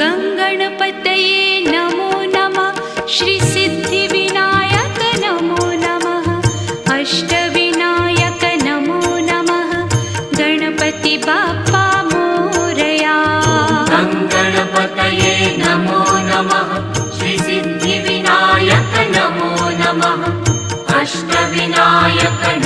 गङ्गणपतये नमो नमः। श्रीसिद्धिविनायक नमो नमः। अष्टविनायक नमो नमः। गणपति बाप्पा मोरया। गङ्गणपतये नमो नमः। श्रीसिद्धिविनायक नमो नमः। अष्टविनायक